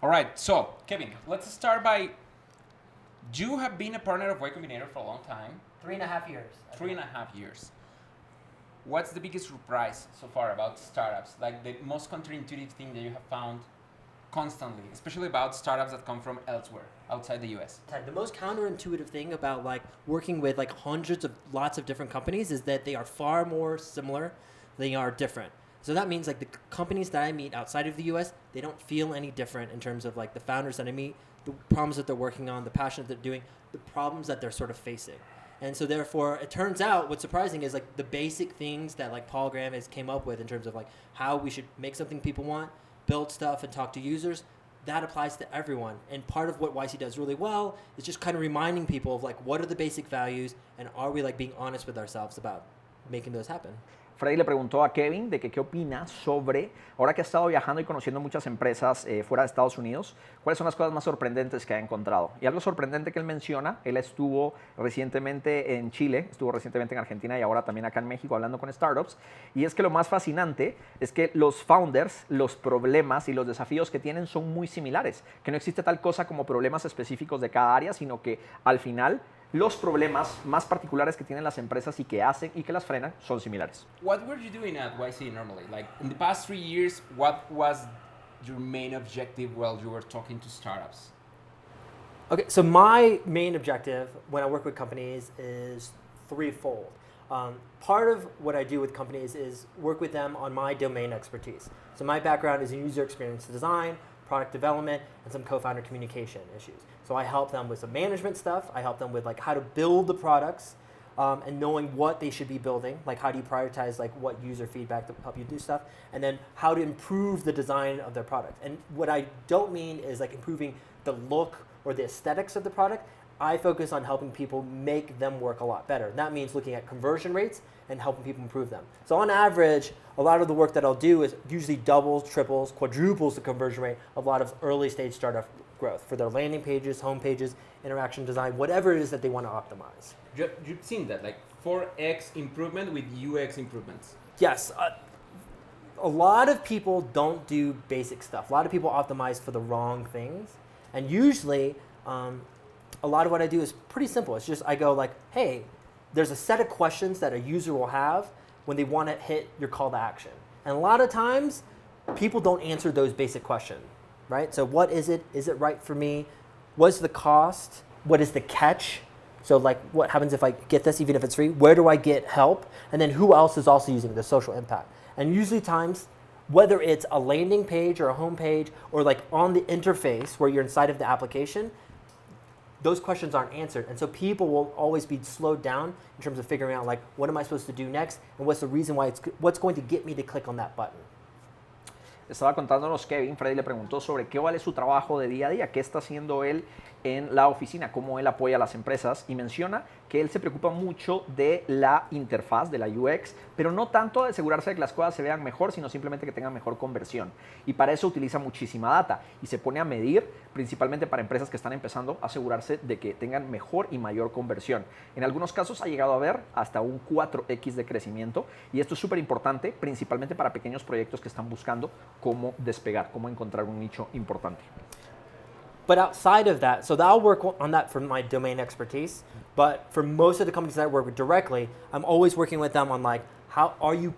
All right, so Kevin, let's start by. You have been a partner of Y Combinator for a long time. 3.5 years. 3.5 years. What's the biggest surprise so far about startups? Like the most counterintuitive thing that you have found constantly, especially about startups that come from elsewhere, outside the US? The most counterintuitive thing about like working with like lots of different companies is that they are far more similar than they are different. So that means like the companies that I meet outside of the US, they don't feel any different in terms of like the founders that I meet, the problems that they're working on, the passion that they're doing, the problems that they're sort of facing. And so therefore, it turns out what's surprising is like the basic things that like Paul Graham has came up with in terms of like how we should make something people want, build stuff and talk to users, that applies to everyone. And part of what YC does really well is just kind of reminding people of like what are the basic values and are we like being honest with ourselves about making those happen. Freddy le preguntó a Kevin de que qué opina sobre, ahora que ha estado viajando y conociendo muchas empresas fuera de Estados Unidos, cuáles son las cosas más sorprendentes que ha encontrado. Y algo sorprendente que él menciona, él estuvo recientemente en Chile, estuvo recientemente en Argentina y ahora también acá en México hablando con startups, y es que lo más fascinante es que los founders, los problemas y los desafíos que tienen son muy similares, que no existe tal cosa como problemas específicos de cada área, sino que al final los problemas más particulares que tienen las empresas y que hacen y que las frenan son similares. What were you doing at YC normally? Like in the past 3 years, what was your main objective while you were talking to startups? Okay, so my main objective when I work with companies is threefold. Part of what I do with companies is work with them on my domain expertise. So my background is in user experience design, product development, and some co-founder communication issues. So I help them with some management stuff. I help them with like how to build the products and knowing what they should be building. Like how do you prioritize like what user feedback to help you do stuff, and then how to improve the design of their product. And what I don't mean is like improving the look or the aesthetics of the product. I focus on helping people make them work a lot better. And that means looking at conversion rates and helping people improve them. So on average, a lot of the work that I'll do is usually doubles, triples, quadruples the conversion rate of a lot of early stage startup growth for their landing pages, home pages, interaction design, whatever it is that they want to optimize. You've seen that, like 4x improvement with UX improvements. Yes. A lot of people don't do basic stuff. A lot of people optimize for the wrong things. And usually, a lot of what I do is pretty simple. It's just I go like, hey, there's a set of questions that a user will have when they want to hit your call to action. And a lot of times, people don't answer those basic questions, right? So what is it? Is it right for me? What's the cost? What is the catch? So like what happens if I get this, even if it's free? Where do I get help? And then who else is also using the social impact? And usually times, whether it's a landing page or a home page or like on the interface where you're inside of the application, those questions aren't answered. And so people will always be slowed down in terms of figuring out like, what am I supposed to do next? And what's the reason why what's going to get me to click on that button? Estaba contándonos Kevin, Freddy le preguntó sobre qué vale su trabajo de día a día, qué está haciendo él en la oficina, cómo él apoya a las empresas, y menciona que él se preocupa mucho de la interfaz, de la UX, pero no tanto de asegurarse de que las cosas se vean mejor, sino simplemente que tengan mejor conversión. Y para eso utiliza muchísima data y se pone a medir, principalmente para empresas que están empezando, asegurarse de que tengan mejor y mayor conversión. En algunos casos ha llegado a ver hasta un 4x de crecimiento, y esto es súper importante, principalmente para pequeños proyectos que están buscando cómo despegar, cómo encontrar un nicho importante. But outside of that, so I'll work on that for my domain expertise. But for most of the companies that I work with directly, I'm always working with them on like, how are you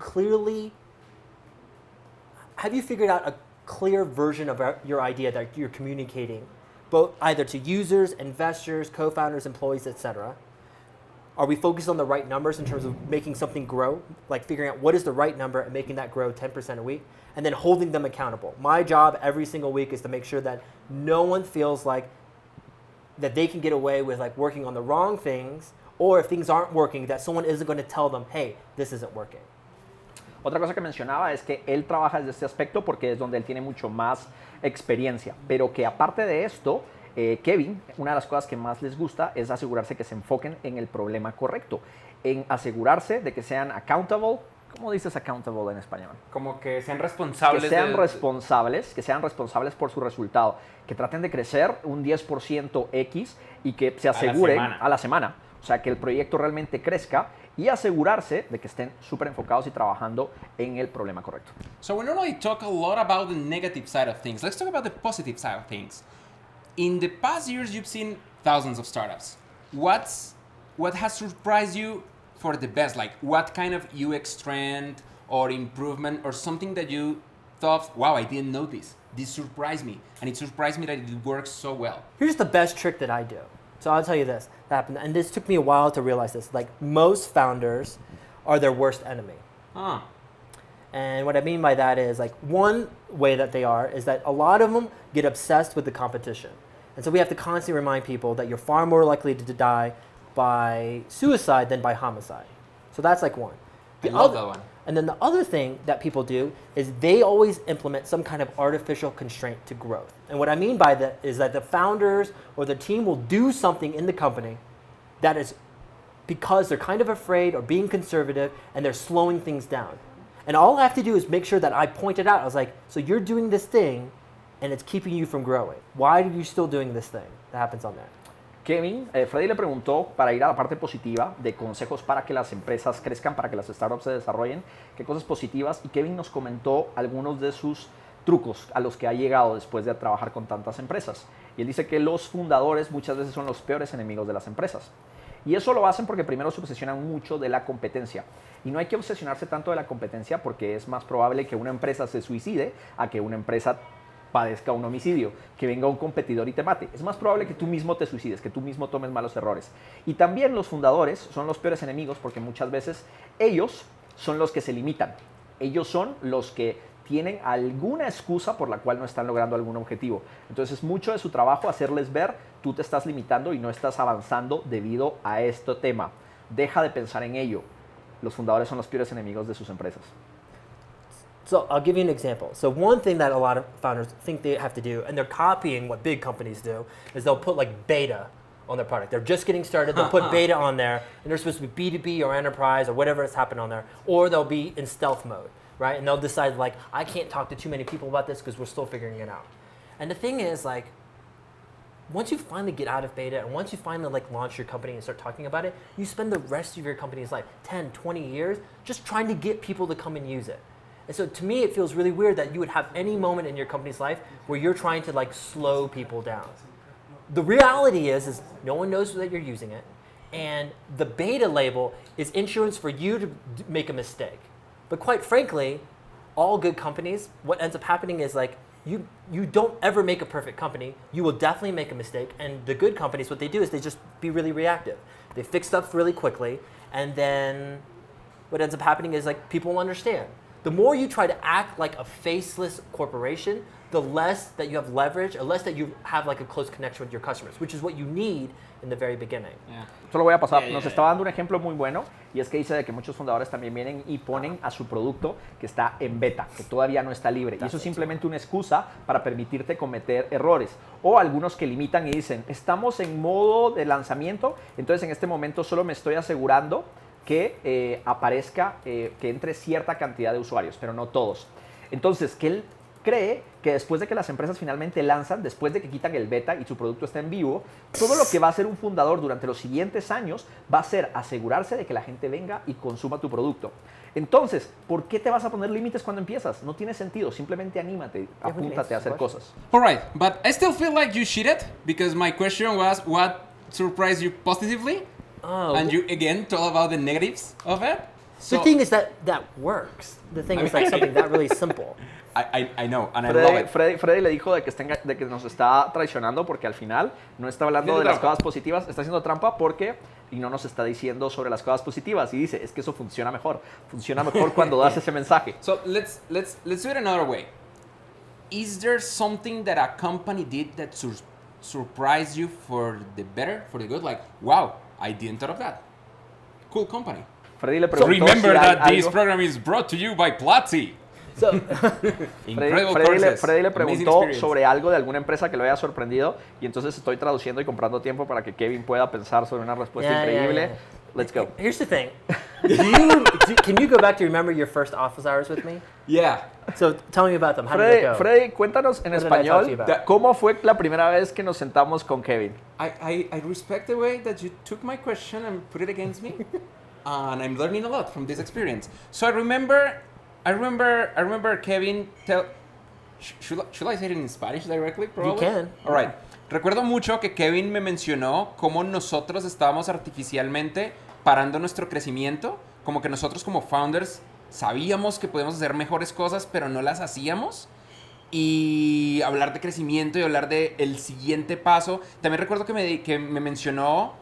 have you figured out a clear version of your idea that you're communicating, both either to users, investors, co-founders, employees, etc. Are we focused on the right numbers in terms of making something grow, like figuring out what is the right number and making that grow 10% a week, and then holding them accountable? My job every single week is to make sure that no one feels like that they can get away with like working on the wrong things, or if things aren't working, that someone isn't going to tell them, hey, this isn't working. Otra cosa que mencionaba es que él trabaja desde este aspecto porque es donde él tiene mucho más experiencia, pero que aparte de esto, Kevin, una de las cosas que más les gusta es asegurarse que se enfoquen en el problema correcto, en asegurarse de que sean accountable. ¿Cómo dices accountable en español? Como que sean responsables. Que sean responsables por su resultado, que traten de crecer un 10% X y que se aseguren a la semana. O sea, que el proyecto realmente crezca y asegurarse de que estén súper enfocados y trabajando en el problema correcto. So we normally talk a lot about the negative side of things. Let's talk about the positive side of things. In the past years, you've seen thousands of startups. What has surprised you for the best? Like what kind of UX trend or improvement or something that you thought, wow, I didn't know this. This surprised me. And it surprised me that it works so well. Here's the best trick that I do. So I'll tell you this that happened, and this took me a while to realize this. Like most founders are their worst enemy. Ah. And what I mean by that is like one way that they are is that a lot of them get obsessed with the competition. And so we have to constantly remind people that you're far more likely to die by suicide than by homicide. So that's like one. I love that one. And then the other thing that people do is they always implement some kind of artificial constraint to growth. And what I mean by that is that the founders or the team will do something in the company that is because they're kind of afraid or being conservative and they're slowing things down. And all I have to do is make sure that I point it out. I was like, so you're doing this thing and it's keeping you from growing. Why are you still doing this thing that happens on there? Kevin, Freddy le preguntó, para ir a la parte positiva, de consejos para que las empresas crezcan, para que las startups se desarrollen, qué cosas positivas, y Kevin nos comentó algunos de sus trucos a los que ha llegado después de trabajar con tantas empresas. Y él dice que los fundadores muchas veces son los peores enemigos de las empresas. Y eso lo hacen porque primero se obsesionan mucho de la competencia. Y no hay que obsesionarse tanto de la competencia porque es más probable que una empresa se suicide a que una empresa padezca un homicidio, que venga un competidor y te mate. Es más probable que tú mismo te suicides, que tú mismo tomes malos errores. Y también los fundadores son los peores enemigos porque muchas veces ellos son los que se limitan. Ellos son los que tienen alguna excusa por la cual no están logrando algún objetivo. Entonces es mucho de su trabajo hacerles ver, tú te estás limitando y no estás avanzando debido a este tema. Deja de pensar en ello. Los fundadores son los peores enemigos de sus empresas. So I'll give you an example. So one thing that a lot of founders think they have to do, and they're copying what big companies do, is they'll put like beta on their product. They're just getting started, they'll put beta on there, and they're supposed to be B2B or enterprise or whatever has happened on there, or they'll be in stealth mode, right? And they'll decide like, I can't talk to too many people about this because we're still figuring it out. And the thing is like, once you finally get out of beta and once you finally like launch your company and start talking about it, you spend the rest of your company's life, 10, 20 years, just trying to get people to come and use it. And so to me, it feels really weird that you would have any moment in your company's life where you're trying to like slow people down. The reality is no one knows that you're using it. And the beta label is insurance for you to make a mistake. But quite frankly, all good companies, what ends up happening is like, you don't ever make a perfect company. You will definitely make a mistake. And the good companies, what they do is they just be really reactive. They fix stuff really quickly. And then what ends up happening is like people will understand. The more you try to act like a faceless corporation, the less that you have leverage, or less that you have like a close connection with your customers, which is what you need in the very beginning. Yeah. Solo voy a pasar. Nos estaba dando un ejemplo muy bueno y es que dice de que muchos fundadores también vienen y ponen a su producto que está en beta, que todavía no está libre. Y eso es simplemente una excusa para permitirte cometer errores. O algunos que limitan y dicen, estamos en modo de lanzamiento, entonces en este momento solo me estoy asegurando que aparezca, que entre cierta cantidad de usuarios, pero no todos. Entonces, que él cree que después de que las empresas finalmente lanzan, después de que quitan el beta y su producto está en vivo, todo lo que va a hacer un fundador durante los siguientes años va a ser asegurarse de que la gente venga y consuma tu producto. Entonces, ¿por qué te vas a poner límites cuando empiezas? No tiene sentido, simplemente anímate, apúntate a hacer cosas. All right, but I still feel like you cheated because my question was what surprised you positively? Oh, And you again told about the negatives of it. the thing is that works. The thing is like something that really simple. I know, and I love it. Freddy le dijo de que nos está traicionando porque al final no está hablando de las cosas positivas, está haciendo trampa porque y no nos está diciendo sobre las cosas positivas y dice, es que eso funciona mejor cuando das ese mensaje. So let's do it another way. Is there something that a company did that surprised you for the better, for the good? Like, wow, I didn't thought of that. Cool company. Freddy le preguntó Remember si hay that this algo- program is brought to you by Platzi. So Incredible courses. Freddy le Amazing preguntó experience. sobre algo de alguna empresa que lo haya sorprendido y entonces estoy traduciendo y comprando tiempo para que Kevin pueda pensar sobre una respuesta increíble. yeah. Let's go. Here's the thing. Can you go back to remember your first office hours with me? Yeah. So tell me about them. How did it go? Freddy, cuéntanos en What did I talk to you español about? cómo fue la primera vez que nos sentamos con Kevin. I respect the way that you took my question and put it against me. and I'm learning a lot from this experience. So I remember Kevin tell. Should I say it in Spanish directly? Probably? You can. All right. Recuerdo mucho que Kevin me mencionó cómo nosotros estábamos artificialmente parando nuestro crecimiento, como que nosotros como founders sabíamos que podíamos hacer mejores cosas, pero no las hacíamos. Y hablar de crecimiento y hablar de el siguiente paso. También recuerdo que me mencionó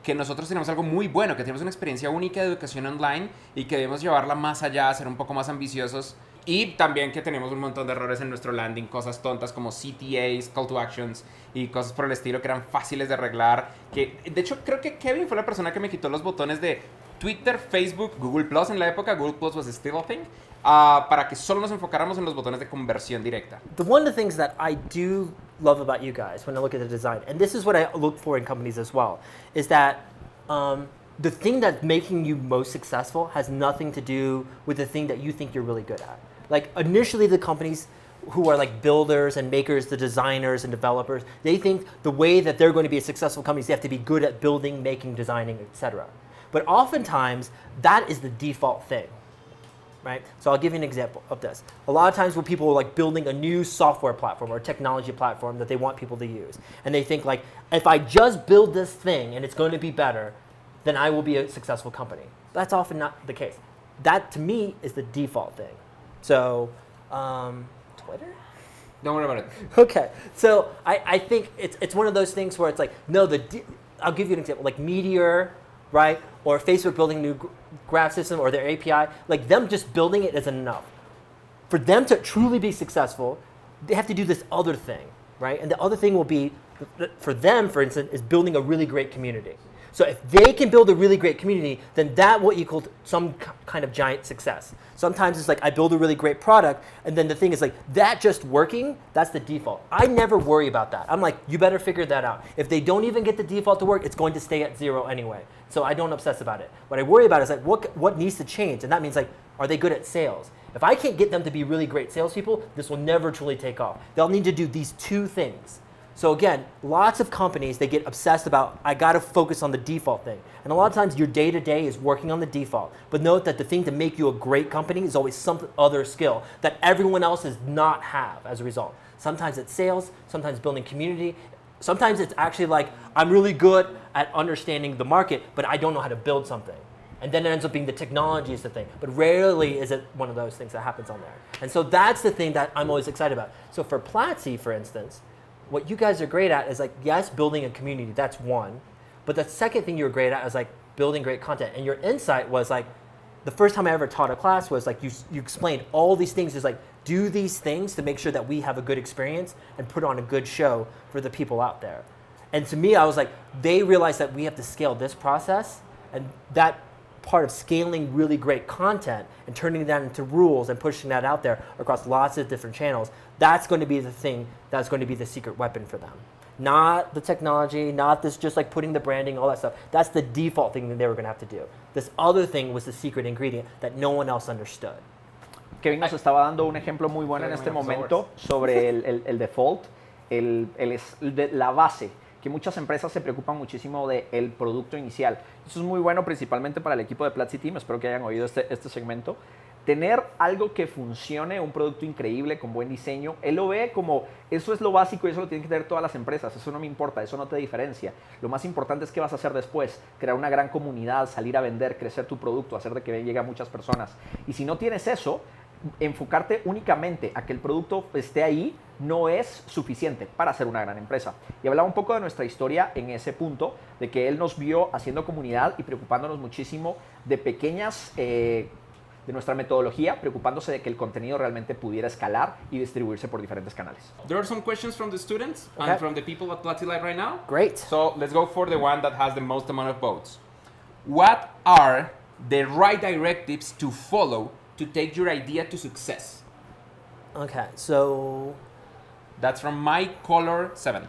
que nosotros tenemos algo muy bueno, que tenemos una experiencia única de educación online y que debemos llevarla más allá, ser un poco más ambiciosos. Y también que tenemos un montón de errores en nuestro landing, cosas tontas como CTAs, call to actions y cosas por el estilo que eran fáciles de arreglar. Que, de hecho, creo que Kevin fue la persona que me quitó los botones de Twitter, Facebook, Google Plus en la época. Google Plus was still a thing. Para que solo nos enfocáramos en los botones de conversión directa. One of the things that I do love about you guys when I look at the design, and this is what I look for in companies as well, is that the thing that's making you most successful has nothing to do with the thing that you think you're really good at. Like initially the companies who are like builders and makers, the designers and developers, they think the way that they're going to be a successful company is they have to be good at building, making, designing, etc. But oftentimes that is the default thing. Right? So I'll give you an example of this. A lot of times when people are like building a new software platform or technology platform that they want people to use, and they think like, if I just build this thing and it's going to be better, then I will be a successful company. That's often not the case. That to me is the default thing. So, Twitter? Don't worry about it. Okay, so I think it's one of those things where it's like, no, I'll give you an example, like Meteor, right? Or Facebook building a new graph system or their API, like them just building it isn't enough. For them to truly be successful, they have to do this other thing, right? And the other thing will be, for them, for instance, is building a really great community. So if they can build a really great community, then that will equal some kind of giant success. Sometimes it's like I build a really great product, and then the thing is like that just working, that's the default. I never worry about that. I'm like, you better figure that out. If they don't even get the default to work, it's going to stay at 0 anyway. So I don't obsess about it. What I worry about is like what needs to change, and that means like, are they good at sales? If I can't get them to be really great salespeople, this will never truly take off. They'll need to do these two things. So again, lots of companies, they get obsessed about, I got to focus on the default thing. And a lot of times your day-to-day is working on the default. But note that the thing to make you a great company is always some other skill that everyone else does not have as a result. Sometimes it's sales, sometimes building community. Sometimes it's actually like, I'm really good at understanding the market, but I don't know how to build something. And then it ends up being the technology is the thing. But rarely is it one of those things that happens on there. And so that's the thing that I'm always excited about. So for Platzi, for instance, what you guys are great at is like, yes, building a community, that's one. But the second thing you were great at is like building great content. And your insight was like, the first time I ever taught a class was like, you explained all these things, is like, do these things to make sure that we have a good experience and put on a good show for the people out there. And to me, I was like, they realized that we have to scale this process, and that part of scaling really great content and turning that into rules and pushing that out there across lots of different channels, that's going to be the thing that's going to be the secret weapon for them. Not the technology, not this just like putting the branding, all that stuff. That's the default thing that they were going to have to do. This other thing was the secret ingredient that no one else understood. Kevin nos estaba dando un ejemplo muy bueno en este momento sobre el default, la base, que muchas empresas se preocupan muchísimo del producto inicial. Eso es muy bueno principalmente para el equipo de Platzi Team, espero que hayan oído este segmento. Tener algo que funcione, un producto increíble, con buen diseño, él lo ve como, eso es lo básico y eso lo tienen que tener todas las empresas, eso no me importa, eso no te diferencia. Lo más importante es qué vas a hacer después, crear una gran comunidad, salir a vender, crecer tu producto, hacer de que llegue a muchas personas. Y si no tienes eso, enfocarte únicamente a que el producto esté ahí no es suficiente para ser una gran empresa. Y hablaba un poco de nuestra historia en ese punto, de que él nos vio haciendo comunidad y preocupándonos muchísimo de pequeñas, de nuestra metodología, preocupándose de que el contenido realmente pudiera escalar y distribuirse por diferentes canales. There are some questions from the students Okay. and from the people at Platzi Live right now. Great. So let's go for the one that has the most amount of votes. What are the right directives to follow to take your idea to success? Okay, so That's from MyColor7.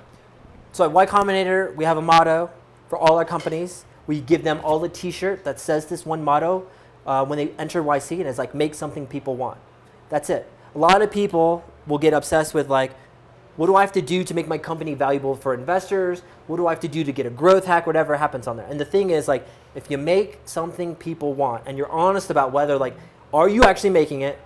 So at Y Combinator, we have a motto for all our companies. We give them all a t-shirt that says this one motto when they enter YC, and it's like, make something people want. That's it. A lot of people will get obsessed with like, What do I have to do to make my company valuable for investors? What do I have to do to get a growth hack? Whatever happens on there. And the thing is, like, if you make something people want and you're honest about whether, like, are you actually making it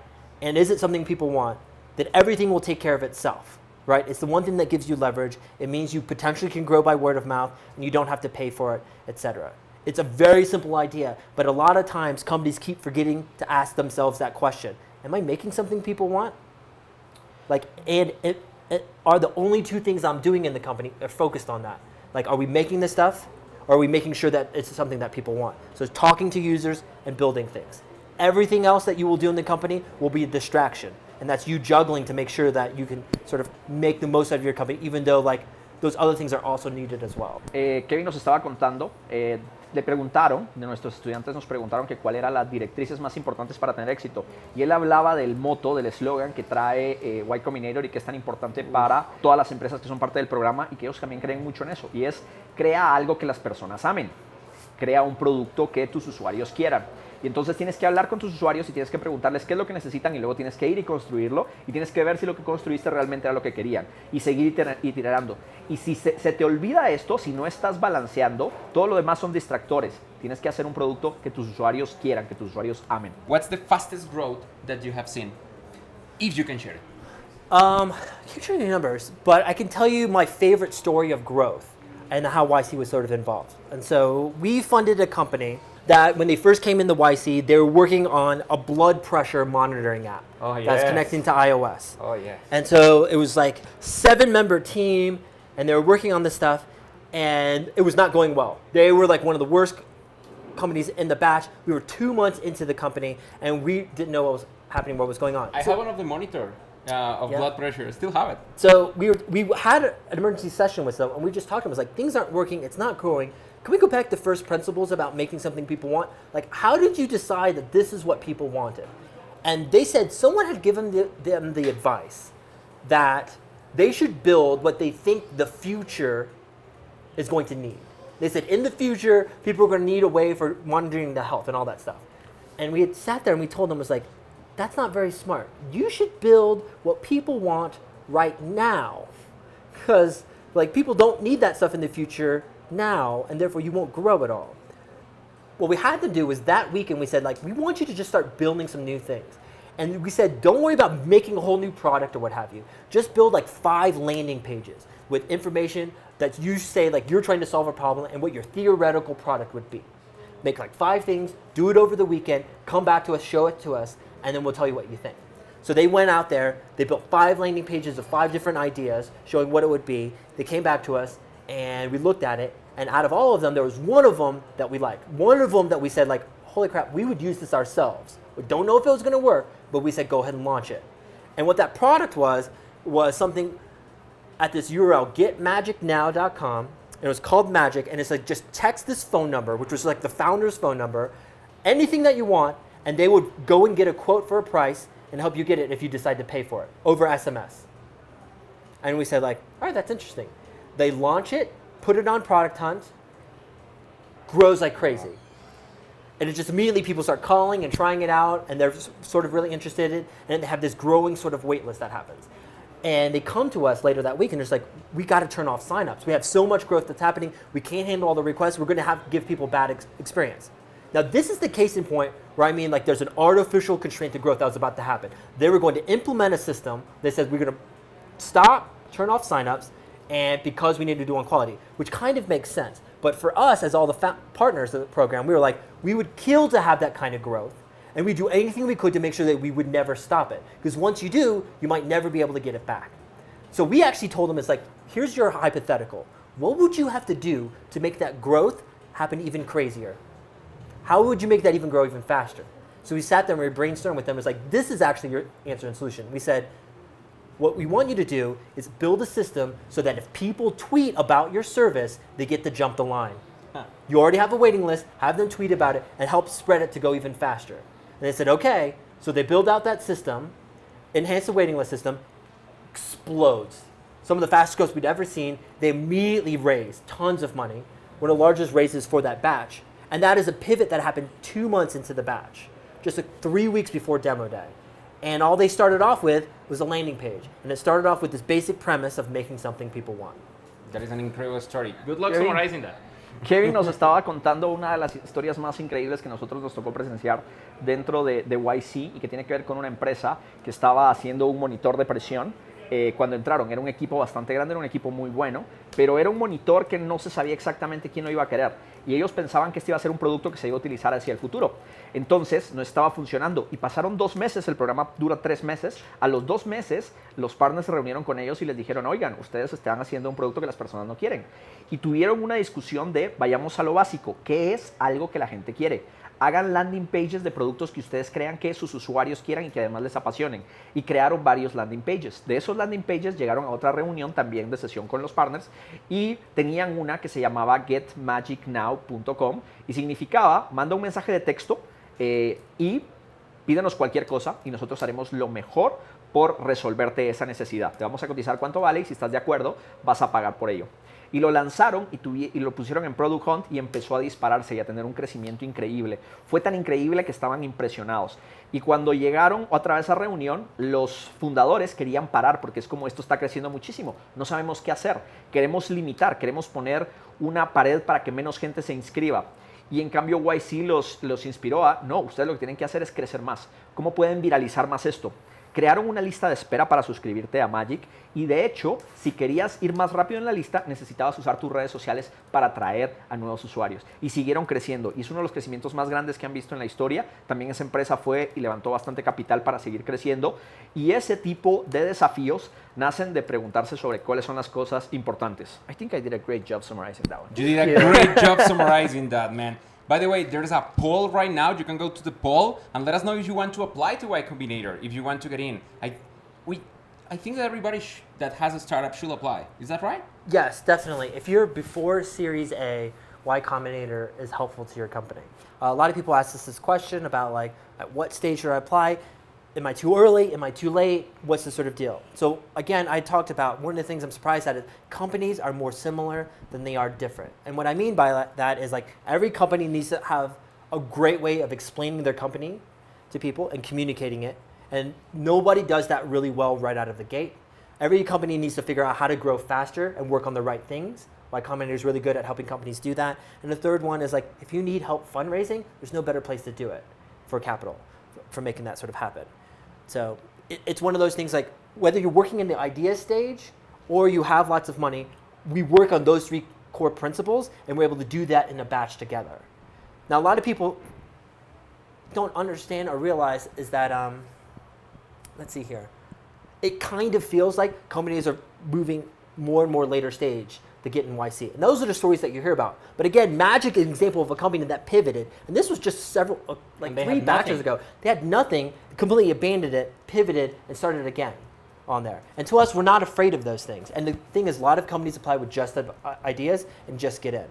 and is it something people want, then everything will take care of itself, right? It's the one thing that gives you leverage. It means you potentially can grow by word of mouth and you don't have to pay for it, etc. It's a very simple idea, but a lot of times companies keep forgetting to ask themselves that question. Am I making something people want? Like, and it are the only two things I'm doing in the company are focused on that. Like, are we making this stuff? Or are we making sure that it's something that people want? So it's talking to users and building things. Everything else that you will do in the company will be a distraction. And that's you juggling to make sure that you can sort of make the most out of your company, even though like those other things are also needed as well. Kevin nos estaba contando, le preguntaron, de nuestros estudiantes nos preguntaron que cuál eran las directrices más importantes para tener éxito. Y él hablaba del moto, del eslogan que trae Y Combinator y que es tan importante para todas las empresas que son parte del programa y que ellos también creen mucho en eso. Y es, crea algo que las personas amen. Crea un producto que tus usuarios quieran. Y entonces tienes que hablar con tus usuarios y tienes que preguntarles qué es lo que necesitan y luego tienes que ir y construirlo y tienes que ver si lo que construiste realmente era lo que querían y seguir iterando. Y si se te olvida esto, si no estás balanceando, todo lo demás son distractores. Tienes que hacer un producto que tus usuarios quieran, que tus usuarios amen. What's the fastest growth that you have seen? If you can share it. I can't share any numbers, but I can tell you my favorite story of growth and how YC was sort of involved. And so we funded a company that when they first came into YC, they were working on a blood pressure monitoring app that's connecting to iOS. Oh, yeah. And so it was like 7-member team, and they were working on this stuff, and it was not going well. They were like one of the worst companies in the batch. We were 2 months into the company, and we didn't know what was happening, what was going on. I have one of the monitor of blood pressure. Still have it. So we had an emergency session with them, and we just talked to them. It was like, things aren't working. It's not growing. Can we go back to first principles about making something people want? Like, how did you decide that this is what people wanted? And they said someone had given them the advice that they should build what they think the future is going to need. They said, in the future, people are going to need a way for monitoring the health and all that stuff. And we had sat there and we told them, it was like, that's not very smart. You should build what people want right now. Because like people don't need that stuff in the future now, and therefore you won't grow at all. What we had to do was that weekend we said, like, we want you to just start building some new things. And we said, don't worry about making a whole new product or what have you. Just build like 5 landing pages with information that you say like you're trying to solve a problem and what your theoretical product would be. Make like 5 things, do it over the weekend, come back to us, show it to us, and then we'll tell you what you think. So they went out there, they built 5 landing pages of 5 different ideas showing what it would be. They came back to us and we looked at it, and out of all of them, there was one of them that we liked. One of them that we said like, holy crap, we would use this ourselves. We don't know if it was gonna work, but we said go ahead and launch it. And what that product was something at this URL, getmagicnow.com. It was called Magic, and it's like just text this phone number, which was like the founder's phone number, anything that you want, and they would go and get a quote for a price and help you get it if you decide to pay for it over SMS. And we said like, all right, that's interesting. They launch it, put it on Product Hunt, grows like crazy. And it just immediately people start calling and trying it out, and they're sort of really interested in it, and they have this growing sort of wait list that happens. And they come to us later that week and it's like, we got to turn off signups. We have so much growth that's happening. We can't handle all the requests. We're going to give people bad experience. Now, this is the case in point where I mean, like, there's an artificial constraint to growth that was about to happen. They were going to implement a system that said we're going to stop, turn off signups, and because we need to do on quality, which kind of makes sense. But for us, as all the partners of the program, we were like, we would kill to have that kind of growth. And we'd do anything we could to make sure that we would never stop it. Because once you do, you might never be able to get it back. So we actually told them, it's like, here's your hypothetical. What would you have to do to make that growth happen even crazier? How would you make that even grow even faster? So we sat there and we brainstormed with them. It's like, this is actually your answer and solution. We said, what we want you to do is build a system so that if people tweet about your service, they get to jump the line. You already have a waiting list, have them tweet about it, and help spread it to go even faster. And they said, okay. So they build out that system, enhance the waiting list system, explodes. Some of the fastest growth we'd ever seen. They immediately raised tons of money, one of the largest raises for that batch. And that is a pivot that happened 2 months into the batch, just like 3 weeks before demo day. And all they started off with was a landing page. And it started off with this basic premise of making something people want. That is an incredible story. Good luck Very- summarizing that. Kevin nos estaba contando una de las historias más increíbles que nosotros nos tocó presenciar dentro de YC y que tiene que ver con una empresa que estaba haciendo un monitor de presión. Cuando entraron era un equipo bastante grande, era un equipo muy bueno, pero era un monitor que no se sabía exactamente quién lo iba a querer y ellos pensaban que este iba a ser un producto que se iba a utilizar hacia el futuro. Entonces no estaba funcionando y pasaron 2 meses, el programa dura 3 meses, a los 2 meses los partners se reunieron con ellos y les dijeron, oigan, ustedes están haciendo un producto que las personas no quieren. Y tuvieron una discusión de vayamos a lo básico, ¿qué es algo que la gente quiere? Hagan landing pages de productos que ustedes crean que sus usuarios quieran y que además les apasionen. Y crearon varios landing pages. De esos landing pages llegaron a otra reunión también de sesión con los partners y tenían una que se llamaba getmagicnow.com y significaba, manda un mensaje de texto y pídanos cualquier cosa y nosotros haremos lo mejor por resolverte esa necesidad. Te vamos a cotizar cuánto vale y si estás de acuerdo vas a pagar por ello. Y lo lanzaron y lo pusieron en Product Hunt y empezó a dispararse y a tener un crecimiento increíble. Fue tan increíble que estaban impresionados. Y cuando llegaron otra vez a reunión, los fundadores querían parar porque es como esto está creciendo muchísimo. No sabemos qué hacer. Queremos limitar, queremos poner una pared para que menos gente se inscriba. Y en cambio YC los inspiró a, no, ustedes lo que tienen que hacer es crecer más. ¿Cómo pueden viralizar más esto? Crearon una lista de espera para suscribirte a Magic y de hecho, si querías ir más rápido en la lista, necesitabas usar tus redes sociales para atraer a nuevos usuarios. Y siguieron creciendo y es uno de los crecimientos más grandes que han visto en la historia. También esa empresa fue y levantó bastante capital para seguir creciendo y ese tipo de desafíos nacen de preguntarse sobre cuáles son las cosas importantes. I think I did a great job summarizing that one. You did a great job summarizing that, man. By the way, there's a poll right now. You can go to the poll and let us know if you want to apply to Y Combinator, if you want to get in. I think that everybody that has a startup should apply. Is that right? Yes, definitely. If you're before Series A, Y Combinator is helpful to your company. A lot of people ask us this question about like, at what stage should I apply? Am I too early? Am I too late? What's the sort of deal? So again, I talked about one of the things I'm surprised at is companies are more similar than they are different. And what I mean by that is like every company needs to have a great way of explaining their company to people and communicating it. And nobody does that really well right out of the gate. Every company needs to figure out how to grow faster and work on the right things. Y Combinator is really good at helping companies do that. And the third one is like, if you need help fundraising, there's no better place to do it for capital, for making that sort of happen. So it's one of those things like whether you're working in the idea stage or you have lots of money, we work on those 3 core principles and we're able to do that in a batch together. Now, a lot of people don't understand or realize is that, let's see here. It kind of feels like companies are moving more and more later stage to get in YC. And those are the stories that you hear about. But again, Magic is an example of a company that pivoted. And this was just several, like 3 batches ago. They had nothing, completely abandoned it, pivoted, and started again on there. And to us, we're not afraid of those things. And the thing is, a lot of companies apply with just ideas and just get in.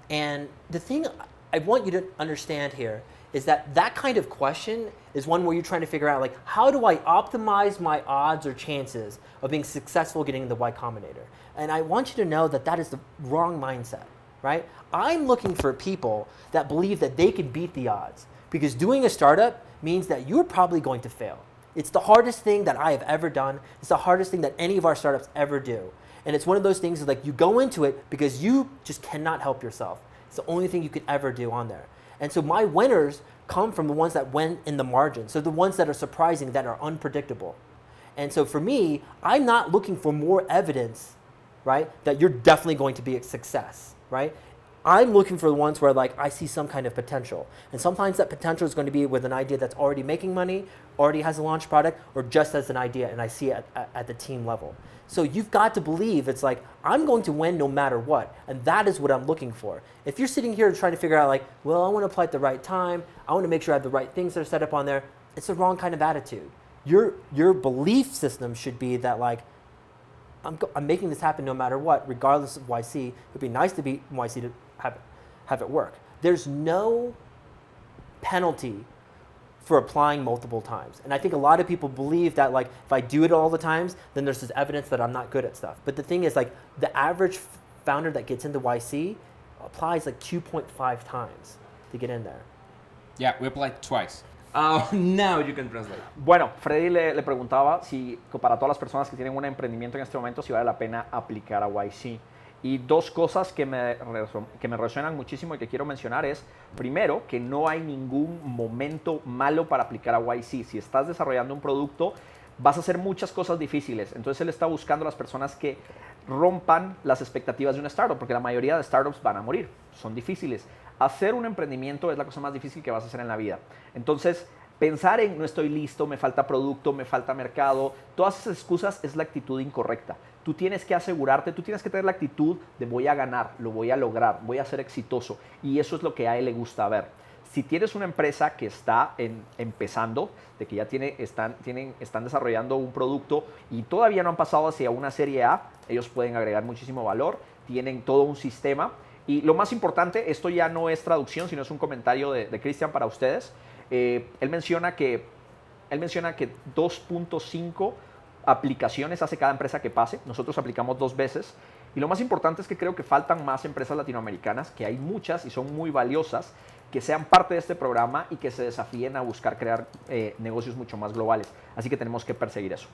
And the thing I want you to understand here is that that kind of question is one where you're trying to figure out, like, how do I optimize my odds or chances of being successful getting the Y Combinator? And I want you to know that that is the wrong mindset, right? I'm looking for people that believe that they can beat the odds because doing a startup means that you're probably going to fail. It's the hardest thing that I have ever done. It's the hardest thing that any of our startups ever do. And it's one of those things like you go into it because you just cannot help yourself. It's the only thing you could ever do on there. And so my winners come from the ones that went in the margin. So the ones that are surprising, that are unpredictable. And so for me, I'm not looking for more evidence, right, that you're definitely going to be a success, right? I'm looking for the ones where like I see some kind of potential. And sometimes that potential is going to be with an idea that's already making money, already has a launch product, or just as an idea and I see it at the team level. So you've got to believe it's like, I'm going to win no matter what. And that is what I'm looking for. If you're sitting here trying to figure out like, well, I want to apply at the right time. I want to make sure I have the right things that are set up on there. It's the wrong kind of attitude. Your belief system should be that like, I'm making this happen no matter what, regardless of YC. It would be nice to be YC to have it work. There's no penalty for applying multiple times. And I think a lot of people believe that like if I do it all the times, then there's this evidence that I'm not good at stuff. But the thing is like the average founder that gets into YC applies like 2.5 times to get in there. Yeah, we applied twice. Now you can translate. Bueno, Freddy le preguntaba si para todas las personas que tienen un emprendimiento en este momento, si vale la pena aplicar a YC. Y dos cosas que me resuenan muchísimo y que quiero mencionar es, primero, que no hay ningún momento malo para aplicar a YC. Si estás desarrollando un producto, vas a hacer muchas cosas difíciles. Entonces él está buscando a las personas que rompan las expectativas de una startup, porque la mayoría de startups van a morir, son difíciles. Hacer un emprendimiento es la cosa más difícil que vas a hacer en la vida. Entonces, pensar en no estoy listo, me falta producto, me falta mercado, todas esas excusas es la actitud incorrecta. Tú tienes que asegurarte, tú tienes que tener la actitud de voy a ganar, lo voy a lograr, voy a ser exitoso. Y eso es lo que a él le gusta ver. Si tienes una empresa que está empezando, de que ya están desarrollando un producto y todavía no han pasado hacia una serie A, ellos pueden agregar muchísimo valor, tienen todo un sistema. Y lo más importante, esto ya no es traducción, sino es un comentario de Cristian para ustedes. Él menciona que 2.5 aplicaciones hace cada empresa que pase. Nosotros aplicamos 2 veces. Y lo más importante es que creo que faltan más empresas latinoamericanas, que hay muchas y son muy valiosas, que sean parte de este programa y que se desafíen a buscar crear negocios mucho más globales. Así que tenemos que perseguir eso.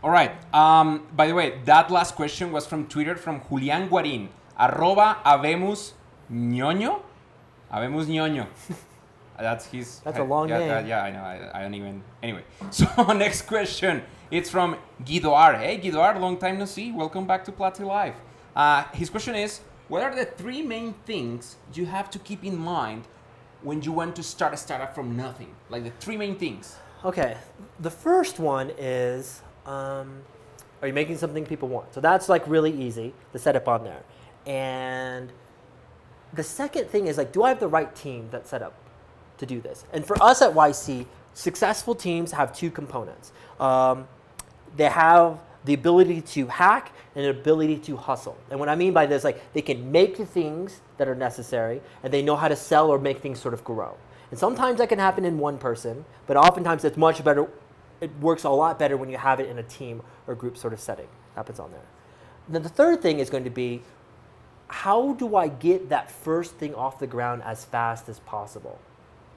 All right. By the way, that last question was from Twitter from Julián Guarín. @Habemos ñoño. Habemos ñoño. That's his. That's a long name. Yeah, I know. I don't even. Anyway. So next question. It's from Guidoar. Hey, Guidoar, long time no see. Welcome back to Platzi Live. His question is, what are the 3 main things you have to keep in mind when you want to start a startup from nothing? Like the 3 main things. Okay, the first one is, are you making something people want? So that's like really easy, the setup on there. And the second thing is like, do I have the right team that's set up to do this? And for us at YC, successful teams have 2 components. They have the ability to hack and an ability to hustle. And what I mean by this, like they can make the things that are necessary and they know how to sell or make things sort of grow. And sometimes that can happen in one person, but oftentimes it's much better. It works a lot better when you have it in a team or group sort of setting. Happens on there. Then the third thing is going to be, how do I get that first thing off the ground as fast as possible?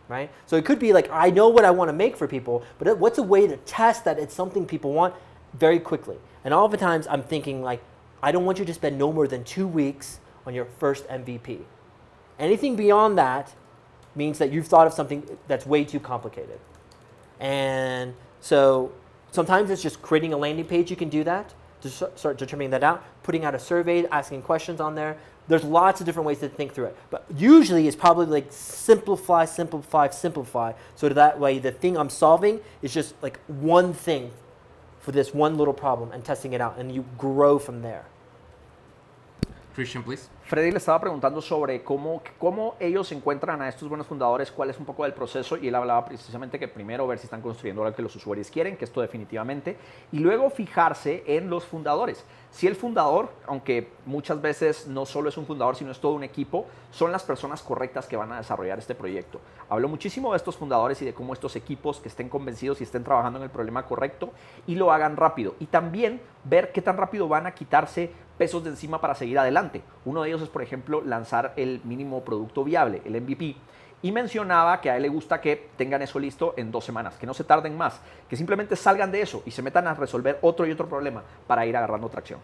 Right? So it could be like, I know what I want to make for people, but what's a way to test that it's something people want very quickly? And oftentimes I'm thinking like, I don't want you to spend no more than 2 weeks on your first MVP. Anything beyond that means that you've thought of something that's way too complicated. And so sometimes it's just creating a landing page. You can do that to start determining that out, putting out a survey, asking questions on there. There's lots of different ways to think through it. But usually it's probably like simplify. So that way the thing I'm solving is just like one thing for this one little problem and testing it out, and you grow from there. Christian, please. Freddy le estaba preguntando sobre cómo ellos encuentran a estos buenos fundadores, cuál es un poco del proceso, y él hablaba precisamente que primero ver si están construyendo lo que los usuarios quieren, que esto definitivamente, y luego fijarse en los fundadores. Si el fundador, aunque muchas veces no solo es un fundador, sino es todo un equipo, son las personas correctas que van a desarrollar este proyecto. Habló muchísimo de estos fundadores y de cómo estos equipos que estén convencidos y estén trabajando en el problema correcto y lo hagan rápido. Y también ver qué tan rápido van a quitarse pesos de encima para seguir adelante. Uno de ellos es, por ejemplo, lanzar el mínimo producto viable, el MVP. Y mencionaba que a él le gusta que tengan eso listo en 2 semanas, que no se tarden más, que simplemente salgan de eso y se metan a resolver otro y otro problema para ir agarrando tracción.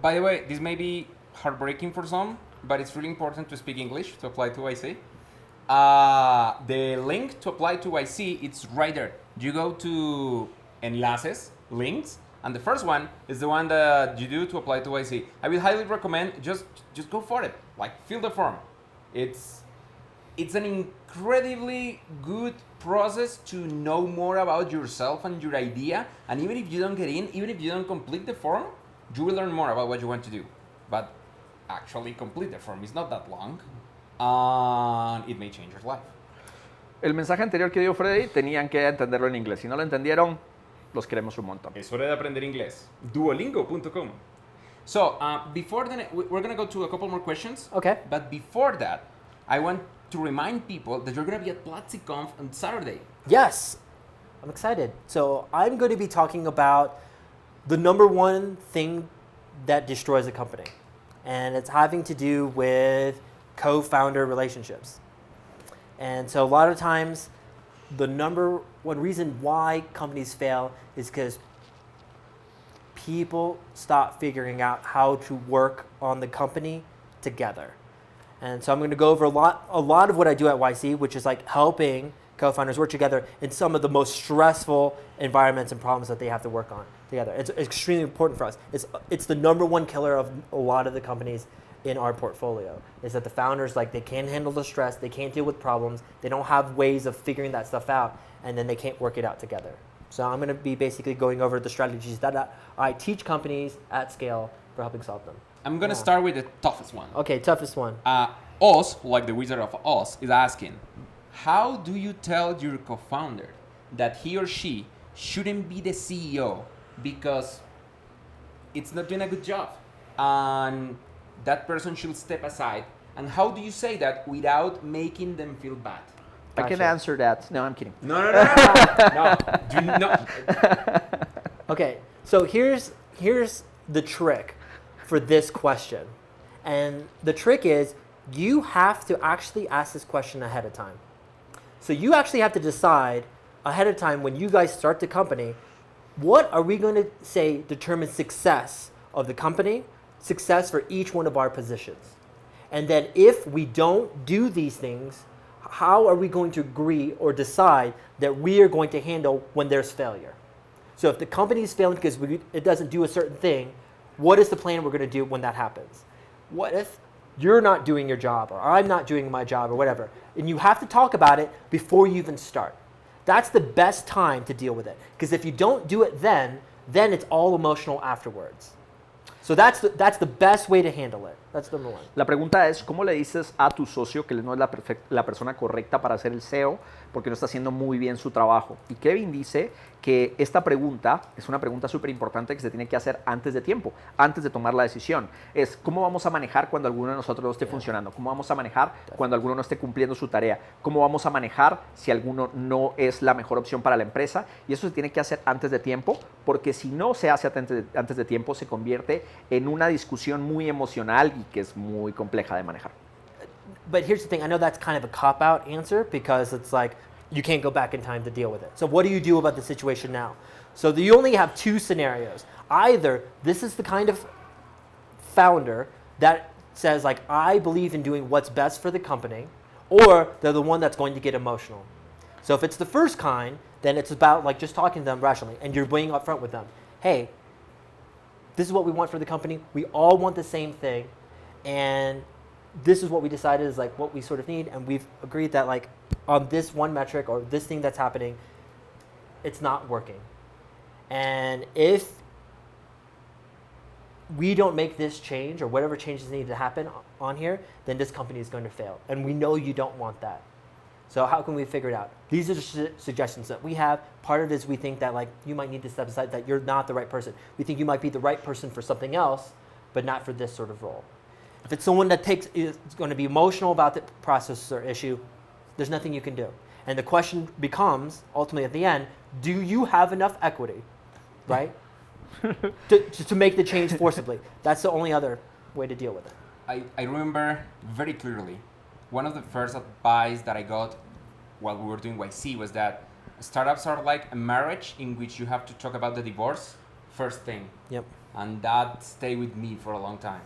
By the way, this may be heartbreaking for some, but it's really important to speak English to apply to YC. The link to apply to YC, it's right there. You go to enlaces, links, and the first one is the one that you do to apply to YC. I will highly recommend just go for it. Like, fill the form. It's an incredibly good process to know more about yourself and your idea. And even if you don't get in, even if you don't complete the form, you will learn more about what you want to do. But actually complete the form. It's not that long. And it may change your life. El mensaje anterior que dio Freddy tenían que entenderlo en inglés. Si no lo entendieron, los queremos un montón. Es hora de aprender inglés. Duolingo.com. So, before then, we're going to go to a couple more questions. Okay. But before that, I want to remind people that you're going to be at PlatziConf on Saturday. Yes, I'm excited. So I'm going to be talking about the number one thing that destroys a company. And it's having to do with co-founder relationships. And so a lot of times, the number one reason why companies fail is because people stop figuring out how to work on the company together. And so I'm going to go over a lot of what I do at YC, which is like helping co-founders work together in some of the most stressful environments and problems that they have to work on together. It's extremely important for us. It's the number one killer of a lot of the companies in our portfolio, is that the founders, like, they can't handle the stress, they can't deal with problems, they don't have ways of figuring that stuff out, and then they can't work it out together. So I'm going to be basically going over the strategies that I teach companies at scale for helping solve them. I'm gonna start with the toughest one. Okay, toughest one. Oz, like the Wizard of Oz, is asking, how do you tell your co-founder that he or she shouldn't be the CEO because it's not doing a good job and that person should step aside? And how do you say that without making them feel bad? I can Gotcha. answer that. No, I'm kidding. No. Do not. Okay, so here's the trick for this question. And the trick is you have to actually ask this question ahead of time. So you actually have to decide ahead of time when you guys start the company, what are we going to say determines success of the company, success for each one of our positions. And then if we don't do these things, how are we going to agree or decide that we are going to handle when there's failure? So if the company is failing because it doesn't do a certain thing, what is the plan we're going to do when that happens? What if you're not doing your job, or I'm not doing my job, or whatever? And you have to talk about it before you even start. That's the best time to deal with it. Because if you don't do it then it's all emotional afterwards. So that's the best way to handle it. That's number one. La pregunta es, ¿cómo le dices a tu socio que no es la persona correcta para ser el CEO porque no está haciendo muy bien su trabajo? Y Kevin dice que esta pregunta es una pregunta súper importante que se tiene que hacer antes de tiempo, antes de tomar la decisión. Es, ¿cómo vamos a manejar cuando alguno de nosotros no esté funcionando? ¿Cómo vamos a manejar cuando alguno no esté cumpliendo su tarea? ¿Cómo vamos a manejar si alguno no es la mejor opción para la empresa? Y eso se tiene que hacer antes de tiempo, porque si no se hace antes de tiempo, se convierte en una discusión muy emocional y que es muy compleja de manejar. But here's the thing, I know that's kind of a cop-out answer because it's like you can't go back in time to deal with it. So what do you do about the situation now? So you only have two scenarios. Either this is the kind of founder that says, like, I believe in doing what's best for the company, or they're the one that's going to get emotional. So if it's the first kind, then it's about like just talking to them rationally, and you're being upfront with them. Hey, this is what we want for the company. We all want the same thing, and this is what we decided is like what we sort of need, and we've agreed that like on this one metric or this thing that's happening, it's not working. And if we don't make this change or whatever changes need to happen on here, then this company is going to fail. And we know you don't want that. So how can we figure it out? These are the suggestions that we have. Part of it is we think that like you might need to step aside, that you're not the right person. We think you might be the right person for something else, but not for this sort of role. If it's someone that is going to be emotional about the process or issue, there's nothing you can do. And the question becomes, ultimately at the end, do you have enough equity, right, to make the change forcibly? That's the only other way to deal with it. I remember very clearly, one of the first advice that I got while we were doing YC was that startups are like a marriage in which you have to talk about the divorce first thing. Yep. And that stayed with me for a long time.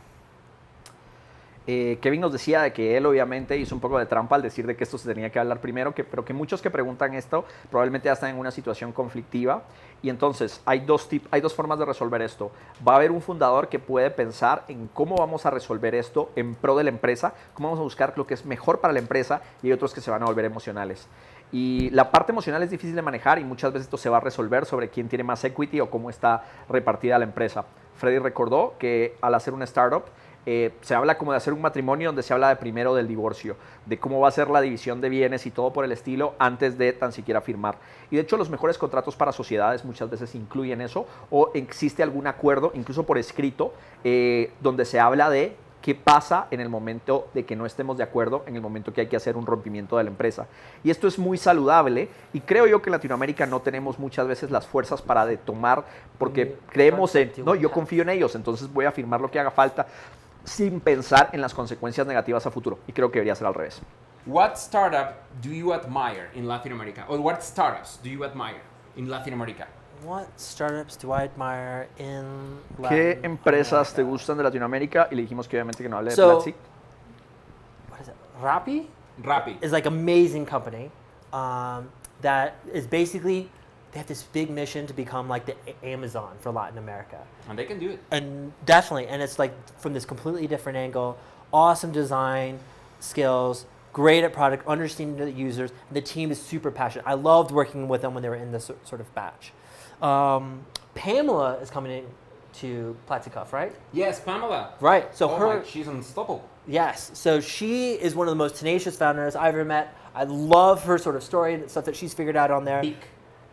Kevin nos decía de que él obviamente hizo un poco de trampa al decir de que esto se tenía que hablar primero, pero que muchos que preguntan esto probablemente ya están en una situación conflictiva. Y entonces hay dos formas de resolver esto. Va a haber un fundador que puede pensar en cómo vamos a resolver esto en pro de la empresa, cómo vamos a buscar lo que es mejor para la empresa, y hay otros que se van a volver emocionales. Y la parte emocional es difícil de manejar y muchas veces esto se va a resolver sobre quién tiene más equity o cómo está repartida la empresa. Freddy recordó que al hacer una startup, se habla como de hacer un matrimonio donde se habla de primero del divorcio, de cómo va a ser la división de bienes y todo por el estilo antes de tan siquiera firmar. Y de hecho los mejores contratos para sociedades muchas veces incluyen eso, o existe algún acuerdo, incluso por escrito, donde se habla de qué pasa en el momento de que no estemos de acuerdo, en el momento que hay que hacer un rompimiento de la empresa. Y esto es muy saludable, y creo yo que en Latinoamérica no tenemos muchas veces las fuerzas para de tomar, porque creemos en, no, yo confío en ellos, entonces voy a firmar lo que haga falta, sin pensar en las consecuencias negativas a futuro. Y creo que debería ser al revés. What startup do you admire in Latin America? Or what startups do you admire in Latin America? What startups do I admire in ¿Qué Latin empresas te America? gustan de Latinoamérica? Y le dijimos que obviamente que no hable de So- Platzi. What is it? Rappi Rappi. is like amazing company that is basically, they have this big mission to become like the Amazon for Latin America. And they can do it. And definitely, and it's like from this completely different angle, awesome design skills, great at product, understanding the users. The team is super passionate. I loved working with them when they were in this sort of batch. Pamela is coming in to Platzi Cuff, right? Yes, Pamela. Right. So Oh her, my, she's unstoppable. yes. So she is one of the most tenacious founders I've ever met. I love her sort of story and stuff that she's figured out on there. Big.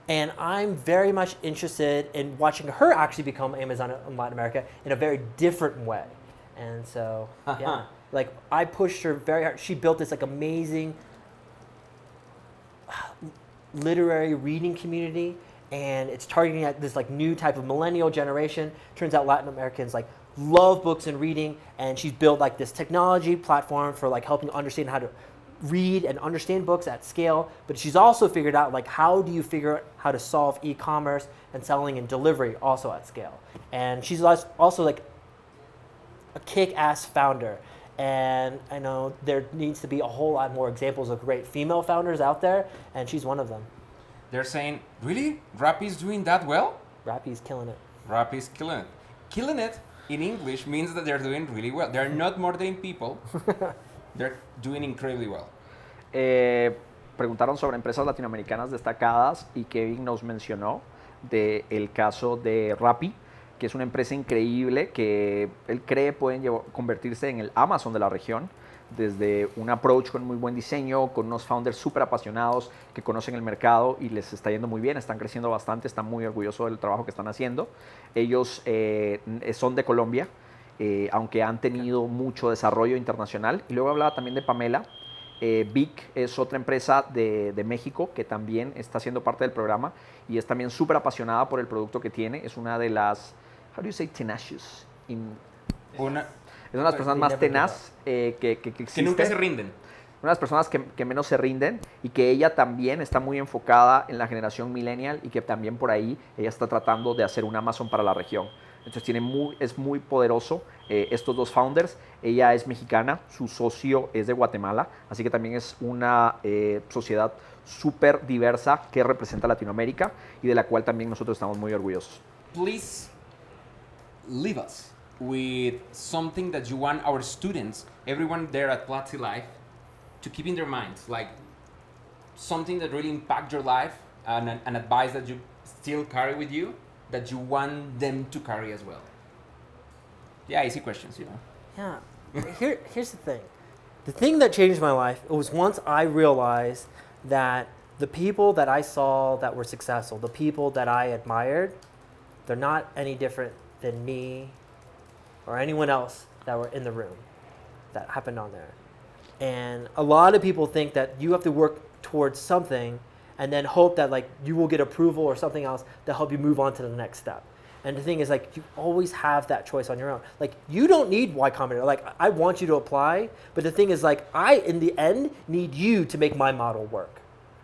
And I'm very much interested in watching her actually become Amazon in Latin America in a very different way. And so, yeah, like I pushed her very hard. She built this like amazing literary reading community, and it's targeting at this like new type of millennial generation. Turns out Latin Americans like love books and reading, and she's built like this technology platform for like helping understand how to read and understand books at scale. But she's also figured out like how do you figure out how to solve e-commerce and selling and delivery also at scale. And she's also like a kick-ass founder. And I know there needs to be a whole lot more examples of great female founders out there, and she's one of them. They're saying, really? Rappi's doing that well? Rappi's killing it. Rappi's killing it. Killing it in English means that they're doing really well. They're not murdering people. They're doing incredibly well. Preguntaron sobre empresas latinoamericanas destacadas y Kevin nos mencionó del caso de Rappi, que es una empresa increíble que él cree pueden convertirse en el Amazon de la región, desde un approach con muy buen diseño, con unos founders súper apasionados que conocen el mercado y les está yendo muy bien, están creciendo bastante, están muy orgullosos del trabajo que están haciendo. Ellos son de Colombia, aunque han tenido mucho desarrollo internacional. Y luego hablaba también de Pamela. Vic es otra empresa de México que también está siendo parte del programa y es también súper apasionada por el producto que tiene. Es una de las, how do you say tenacious? Es una de las personas más tenaz que existe. Que nunca se rinden. Una de las personas que menos se rinden y que ella también está muy enfocada en la generación millennial y que también por ahí ella está tratando de hacer un Amazon para la región. Entonces es muy poderoso estos dos founders. Ella es mexicana, su socio es de Guatemala, así que también es una sociedad súper diversa que representa Latinoamérica y de la cual también nosotros estamos muy orgullosos. Please leave us with something that you want our students, everyone there at Platzi Life, to keep in their minds, like something that really impact your life and an advice that you still carry with you, that you want them to carry as well. Yeah, easy questions, you know. Yeah. Here's the thing. The thing that changed my life, it was once I realized that the people that I saw that were successful, the people that I admired, they're not any different than me or anyone else that were in the room that happened on there. And a lot of people think that you have to work towards something and then hope that like you will get approval or something else to help you move on to the next step. And the thing is like you always have that choice on your own. Like you don't need Y Combinator. Like I want you to apply, but the thing is like I in the end need you to make my model work,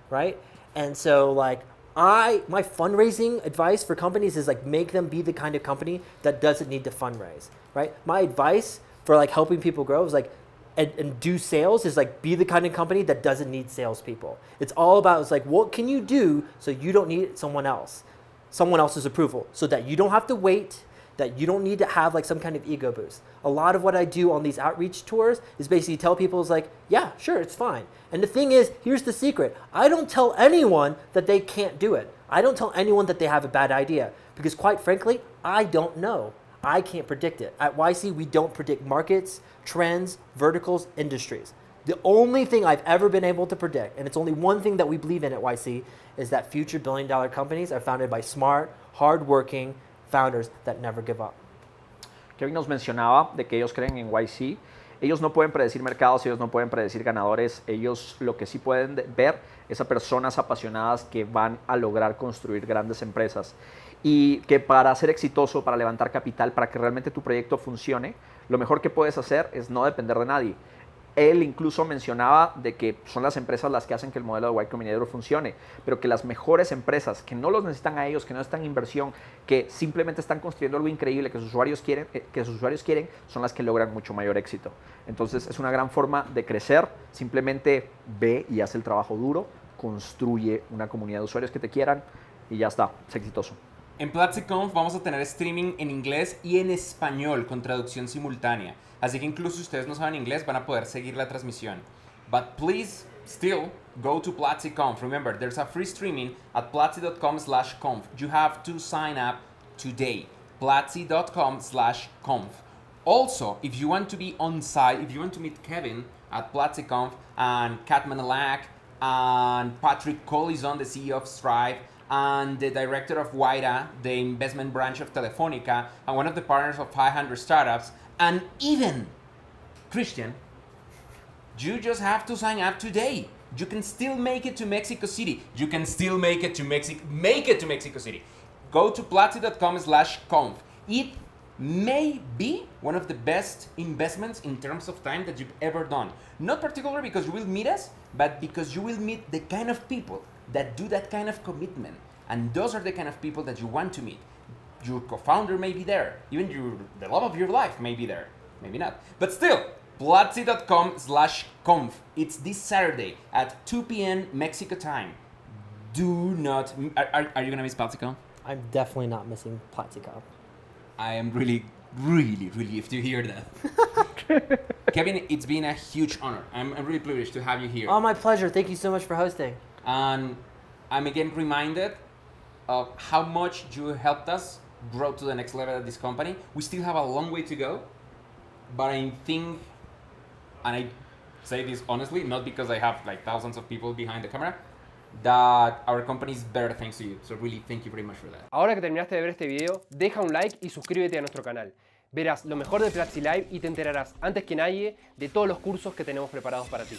right? And so like my fundraising advice for companies is like make them be the kind of company that doesn't need to fundraise, right? My advice for like helping people grow is like and do sales is like be the kind of company that doesn't need salespeople. It's all about it's like what can you do so you don't need someone else's approval, so that you don't have to wait, that you don't need to have like some kind of ego boost. A lot of what I do on these outreach tours is basically tell people is like, yeah, sure, it's fine. And the thing is, here's the secret. I don't tell anyone that they can't do it. I don't tell anyone that they have a bad idea because quite frankly, I don't know. I can't predict it. At YC, we don't predict markets, trends, verticals, industries. The only thing I've ever been able to predict, and it's only one thing that we believe in at YC, is that future billion-dollar companies are founded by smart, hard-working founders that never give up. Kevin nos mencionaba de que ellos creen en YC. Ellos no pueden predecir mercados, ellos no pueden predecir ganadores. Ellos lo que sí pueden ver es a personas apasionadas que van a lograr construir grandes empresas. Y que para ser exitoso, para levantar capital, para que realmente tu proyecto funcione, lo mejor que puedes hacer es no depender de nadie. Él incluso mencionaba de que son las empresas las que hacen que el modelo de Y Combinator funcione, pero que las mejores empresas que no los necesitan a ellos, que no están en inversión, que simplemente están construyendo algo increíble que sus usuarios quieren, son las que logran mucho mayor éxito. Entonces es una gran forma de crecer. Simplemente ve y haz el trabajo duro, construye una comunidad de usuarios que te quieran y ya está, es exitoso. En PlatziConf vamos a tener streaming en inglés y en español con traducción simultánea. Así que incluso si ustedes no saben inglés van a poder seguir la transmisión. But please still go to PlatziConf. Remember, there's a free streaming at platzi.com/conf. You have to sign up today. Platzi.com/conf. Also, if you want to be on site, if you want to meet Kevin at PlatziConf and Kat Manalak and Patrick Collison, the CEO of Stripe, and the director of Wayra, the investment branch of Telefonica, and one of the partners of 500 Startups, and even Christian, you just have to sign up today. You can still make it to Mexico City. You can still make it to Mexico City. Go to platzi.com/conf. It may be one of the best investments in terms of time that you've ever done. Not particularly because you will meet us, but because you will meet the kind of people that do that kind of commitment. And those are the kind of people that you want to meet. Your co-founder may be there. Even the love of your life may be there. Maybe not. But still, platzi.com/conf. It's this Saturday at 2 p.m. Mexico time. Do not... Are you going to miss PlatziConf? I'm definitely not missing PlatziConf. I am really relieved to hear that. Kevin, it's been a huge honor. I'm really privileged to have you here. Oh, my pleasure. Thank you so much for hosting. And I'm again reminded of how much you helped us grow to the next level at this company. We still have a long way to go, but I think, and I say this honestly, not because I have like thousands of people behind the camera, that our company is better thanks to you. So really, thank you very much for that. Ahora que terminaste de ver este video, deja un like y suscríbete a nuestro canal. Verás lo mejor de Platzi Live y te enterarás antes que nadie de todos los cursos que tenemos preparados para ti.